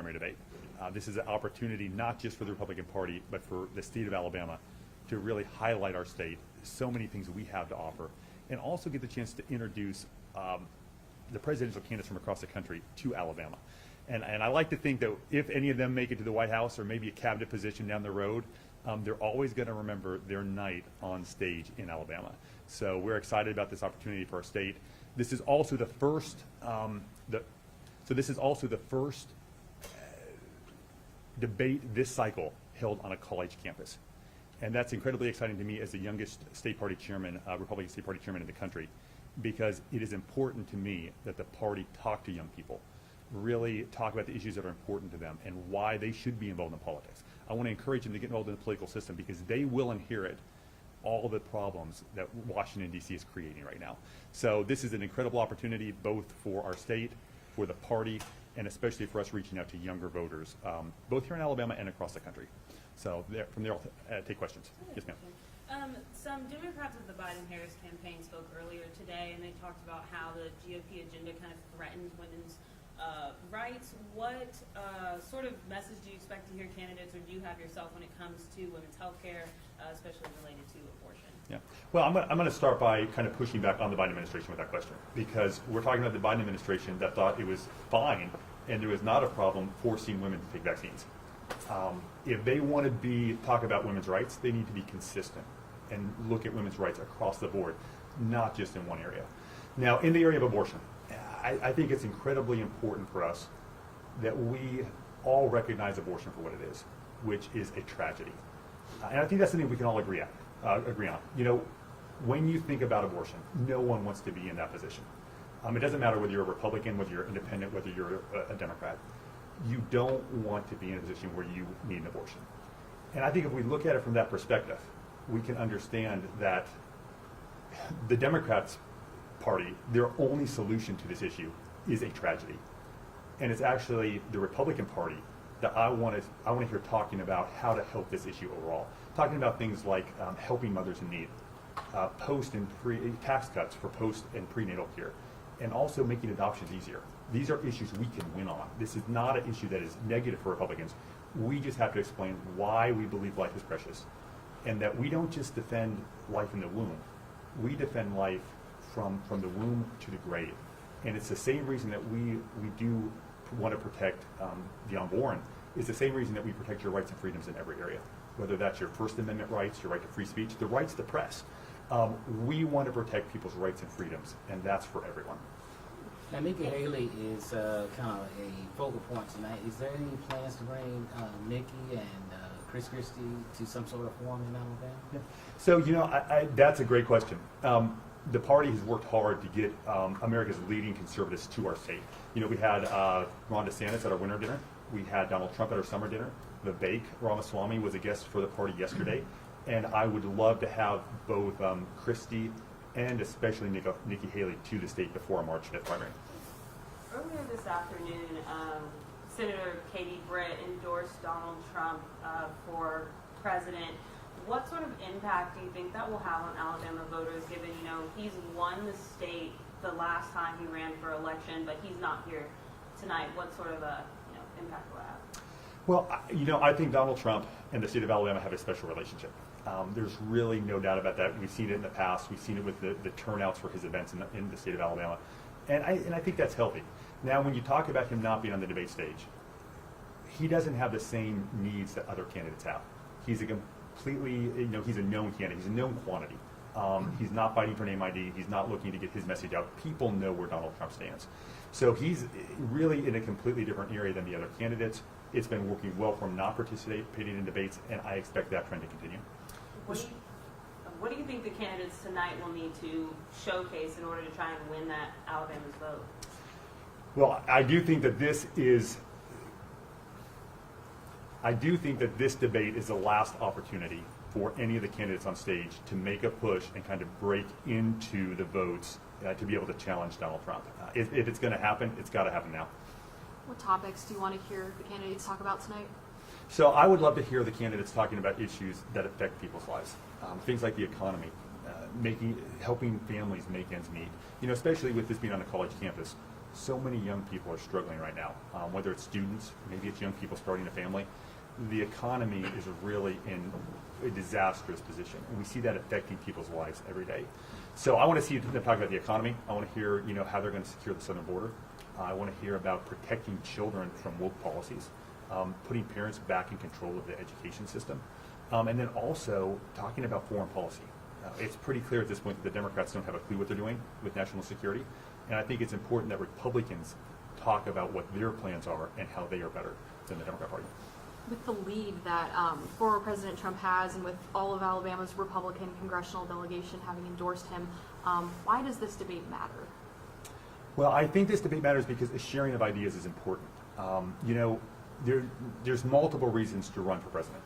primary debate. This is an opportunity not just for the Republican Party, but for the state of Alabama to really highlight our state, so many things we have to offer, and also get the chance to introduce the presidential candidates from across the country to Alabama. And I like to think that if any of them make it to the White House or maybe a cabinet position down the road, they're always going to remember their night on stage in Alabama. So we're excited about this opportunity for our state. This is also the first. This is also the first debate this cycle held on a college campus, and that's incredibly exciting to me as the youngest state party chairman, Republican state party chairman in the country, because it is important to me that the party talk to young people, really talk about the issues that are important to them and why they should be involved in politics. I want to encourage them to get involved in the political system because they will inherit all the problems that Washington, D.C. is creating right now. So this is an incredible opportunity both for our state, for the party, and especially for us reaching out to younger voters, both here in Alabama and across the country. So from there, I'll take questions. Yes, ma'am. Some Democrats of the Biden-Harris campaign spoke earlier today, and they talked about how the GOP agenda kind of threatens women's rights. What sort of message do you expect to hear candidates, or do you have yourself when it comes to women's health care, especially related to abortion? Yeah. Well, I'm going to start by kind of pushing back on the Biden administration with that question, because we're talking about the Biden administration that thought it was fine and there was not a problem forcing women to take vaccines. If they want to talk about women's rights, they need to be consistent and look at women's rights across the board, not just in one area. Now, in the area of abortion, I think it's incredibly important for us that we all recognize abortion for what it is, which is a tragedy. And I think that's something we can all agree on. You know, when you think about abortion, no one wants to be in that position. It doesn't matter whether you're a Republican, whether you're independent, whether you're a Democrat. You don't want to be in a position where you need an abortion. And I think if we look at it from that perspective, we can understand that the Democrats' party, their only solution to this issue is a tragedy. And it's actually the Republican Party that I want to hear talking about how to help this issue overall. Talking about things like helping mothers in need, post and tax cuts for post and prenatal care, and also making adoptions easier. These are issues we can win on. This is not an issue that is negative for Republicans. We just have to explain why we believe life is precious, and that we don't just defend life in the womb. We defend life from the womb to the grave. And it's the same reason that we do want to protect the unborn. It's the same reason that we protect your rights and freedoms in every area, whether that's your First Amendment rights, your right to free speech, the rights to the press. We want to protect people's rights and freedoms, and that's for everyone. Now, Nikki Haley is kind of a focal point tonight. Is there any plans to bring Nikki and Chris Christie to some sort of forum in Alabama? Yeah. So, you know, that's a great question. The party has worked hard to get America's leading conservatives to our state. You know, we had Ron DeSantis at our winter dinner. We had Donald Trump at our summer dinner. Vivek Ramaswamy was a guest for the party yesterday. And I would love to have both Christie and especially Nikki Haley to the state before our March 5th primary. Earlier this afternoon, Senator Katie Britt endorsed Donald Trump for president. What sort of impact do you think that will have on Alabama voters, given, you know, he's won the state the last time he ran for election, but he's not here tonight? What sort of impact will that have? Well, you know, I think Donald Trump and the state of Alabama have a special relationship. There's really no doubt about that. We've seen it in the past. We've seen it with the turnouts for his events in the state of Alabama. And I think that's healthy. Now, when you talk about him not being on the debate stage, he doesn't have the same needs that other candidates have. He's a completely, you know, he's a known candidate. He's a known quantity. He's not fighting for name ID. He's not looking to get his message out. People know where Donald Trump stands. So he's really in a completely different area than the other candidates. It's been working well for him not participating in debates, and I expect that trend to continue. What do you think the candidates tonight will need to showcase in order to try and win that Alabama's vote? Well, I do think that this debate is the last opportunity for any of the candidates on stage to make a push and kind of break into the votes to be able to challenge Donald Trump. If it's going to happen, it's got to happen now. What topics do you want to hear the candidates talk about tonight? So I would love to hear the candidates talking about issues that affect people's lives. Things like the economy, helping families make ends meet. You know, especially with this being on a college campus, So many young people are struggling right now, whether it's students, maybe it's young people starting a family. The economy is really in a disastrous position, and we see that affecting people's lives every day. So I want to see them talk about the economy. I want to hear, how they're going to secure the southern border. I want to hear about protecting children from woke policies, putting parents back in control of the education system, and then also talking about foreign policy. It's pretty clear at this point that the Democrats don't have a clue what they're doing with national security, and I think it's important that Republicans talk about what their plans are and how they are better than the Democrat Party. With the lead that former President Trump has, and with all of Alabama's Republican congressional delegation having endorsed him, why does this debate matter? Well, I think this debate matters because the sharing of ideas is important. There's multiple reasons to run for president.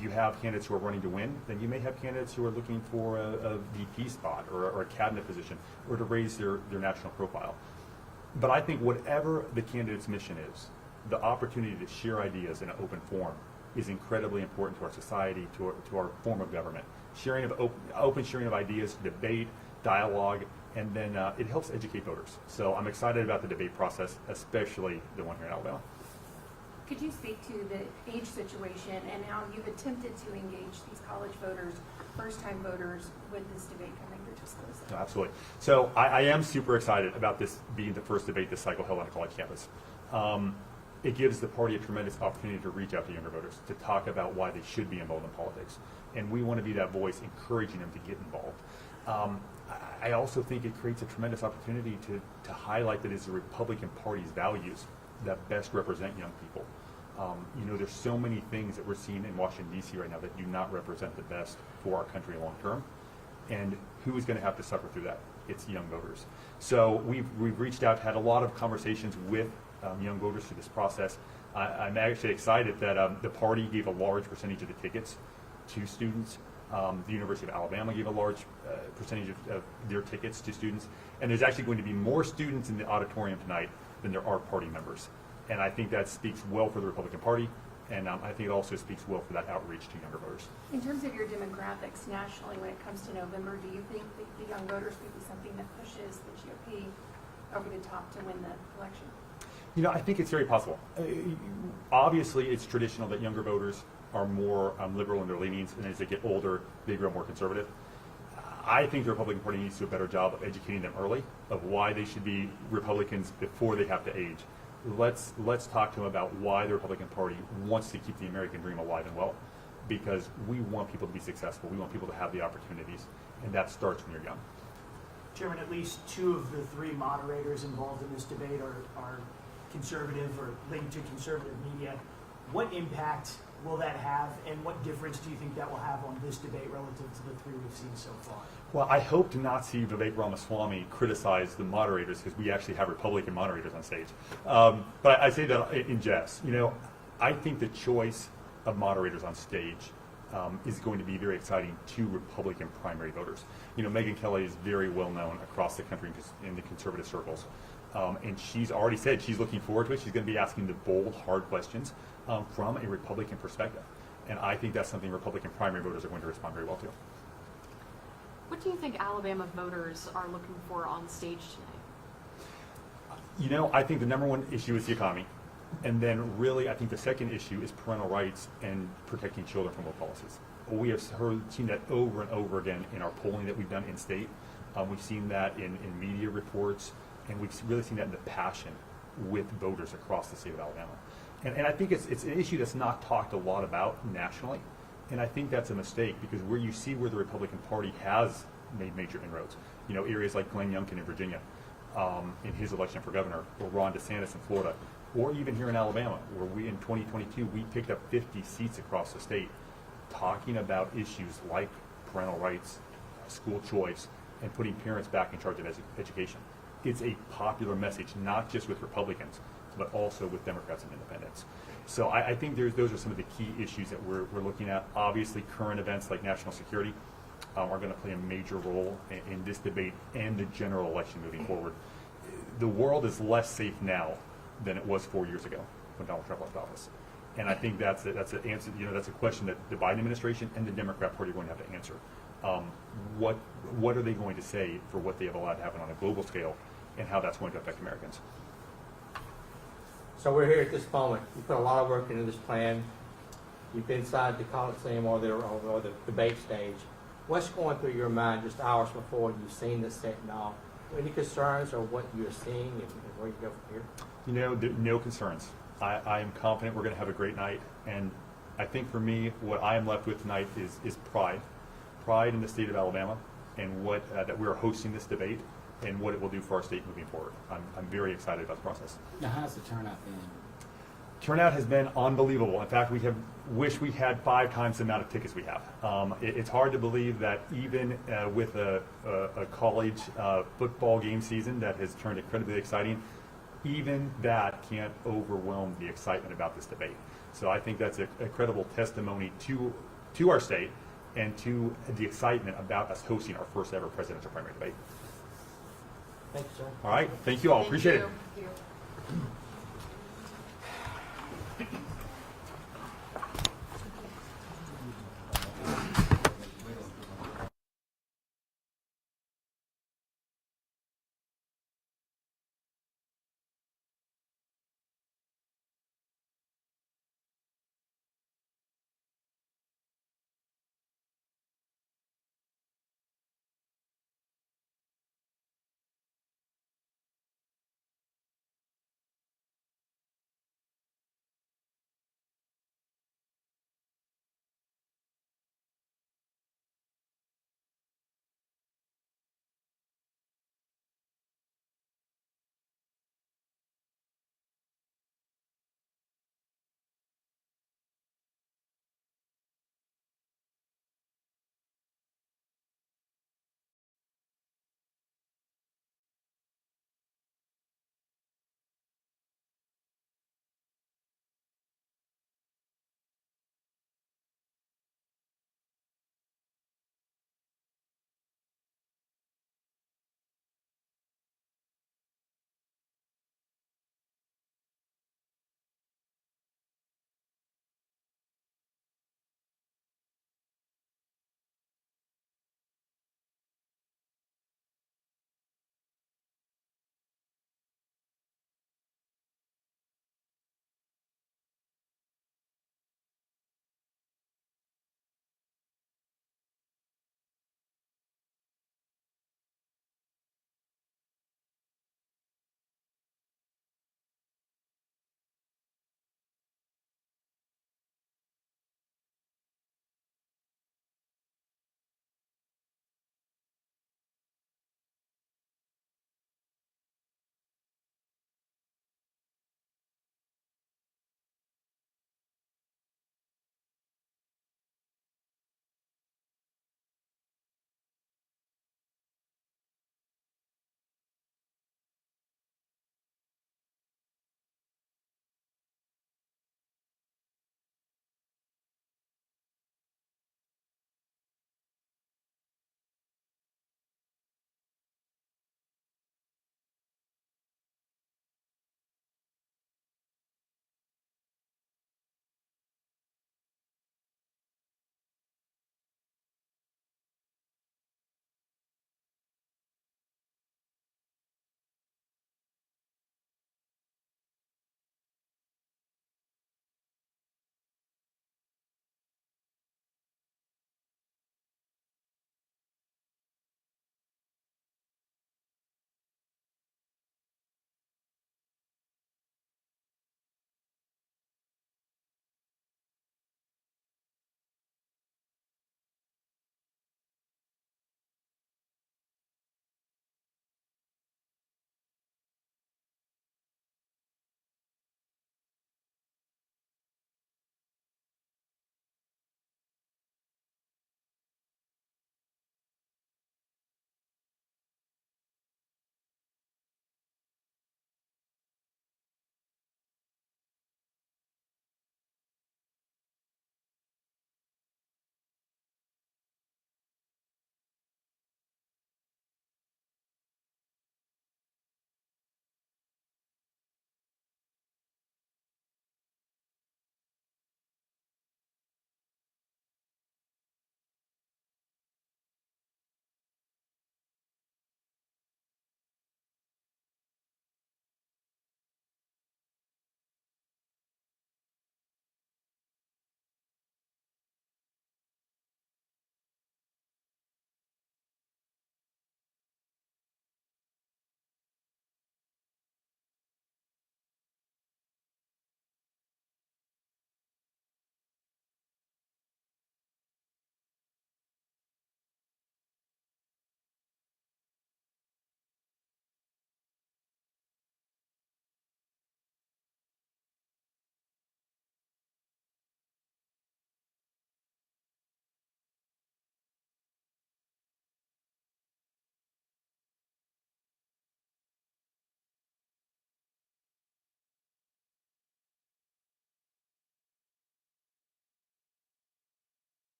You have candidates who are running to win, then you may have candidates who are looking for a VP spot or a cabinet position or to raise their national profile. But I think whatever the candidate's mission is, the opportunity to share ideas in an open forum is incredibly important to our society, to our form of government. Open sharing of ideas, debate, dialogue, and then it helps educate voters. So I'm excited about the debate process, especially the one here in Alabama. Could you speak to the age situation and how you've attempted to engage these college voters, first-time voters, with this debate coming through Tuscaloosa? No, absolutely. So I am super excited about this being the first debate this cycle held on a college campus. It gives the party a tremendous opportunity to reach out to younger voters, to talk about why they should be involved in politics. And we want to be that voice encouraging them to get involved. I also think it creates a tremendous opportunity to highlight that it's the Republican Party's values that best represent young people. There's so many things that we're seeing in Washington, D.C. right now that do not represent the best for our country long term. And who is going to have to suffer through that? It's young voters. So we've reached out, had a lot of conversations with young voters through this process. I'm actually excited that the party gave a large percentage of the tickets to students. The University of Alabama gave a large percentage of their tickets to students. And there's actually going to be more students in the auditorium tonight than there are party members. And I think that speaks well for the Republican Party, and I think it also speaks well for that outreach to younger voters. In terms of your demographics nationally, when it comes to November, do you think that the young voters could be something that pushes the GOP over the top to win the election? I think it's very possible. Obviously, it's traditional that younger voters are more liberal in their leanings, and as they get older, they grow more conservative. I think the Republican Party needs to do a better job of educating them early of why they should be Republicans before they have to age. Let's talk to them about why the Republican Party wants to keep the American dream alive and well, because we want people to be successful. We want people to have the opportunities, and that starts when you're young. Chairman, at least two of the three moderators involved in this debate are conservative or linked to conservative media. What impact will that have, and what difference do you think that will have on this debate relative to the three we've seen so far? Well, I hope to not see Vivek Ramaswamy criticize the moderators, because we actually have Republican moderators on stage. But I say that in jest. I think the choice of moderators on stage is going to be very exciting to Republican primary voters. Megyn Kelly is very well known across the country in the conservative circles. And she's already said she's looking forward to it. She's going to be asking the bold, hard questions from a Republican perspective. And I think that's something Republican primary voters are going to respond very well to. What do you think Alabama voters are looking for on stage tonight? I think the number one issue is the economy. And then really, I think the second issue is parental rights and protecting children from woke policies. We have seen that over and over again in our polling that we've done in state. We've seen that in media reports, and we've really seen that in the passion with voters across the state of Alabama. And I think it's an issue that's not talked a lot about nationally. And I think that's a mistake, because where you see where the Republican Party has made major inroads, areas like Glenn Youngkin in Virginia in his election for governor, or Ron DeSantis in Florida, or even here in Alabama, where we in 2022, we picked up 50 seats across the state talking about issues like parental rights, school choice, and putting parents back in charge of education. It's a popular message, not just with Republicans, but also with Democrats and independents. So I think those are some of the key issues that we're looking at. Obviously, current events like national security are going to play a major role in this debate and the general election moving forward. The world is less safe now than it was 4 years ago when Donald Trump left office. And I think that's an answer. That's a question that the Biden administration and the Democrat Party are going to have to answer. What are they going to say for what they have allowed to happen on a global scale, and how that's going to affect Americans. So we're here at this moment. You put a lot of work into this plan. You've been inside the Coliseum or the debate stage. What's going through your mind just hours before you've seen this set and all? Any concerns or what you're seeing and where you go from here? You know, no concerns. I am confident we're going to have a great night, and I think for me, what I am left with tonight is pride in the state of Alabama, and what that we're hosting this debate, and what it will do for our state moving forward. I'm very excited about the process. Now, how's the turnout been? Turnout has been unbelievable. In fact, we have wished we had 5 times the amount of tickets we have. It's hard to believe that even with a college football game season that has turned incredibly exciting, even that can't overwhelm the excitement about this debate. So I think that's a credible testimony to our state and to the excitement about us hosting our first ever presidential primary debate. Thank you, sir. All right, thank you all. Thank Appreciate you. it. Thank you.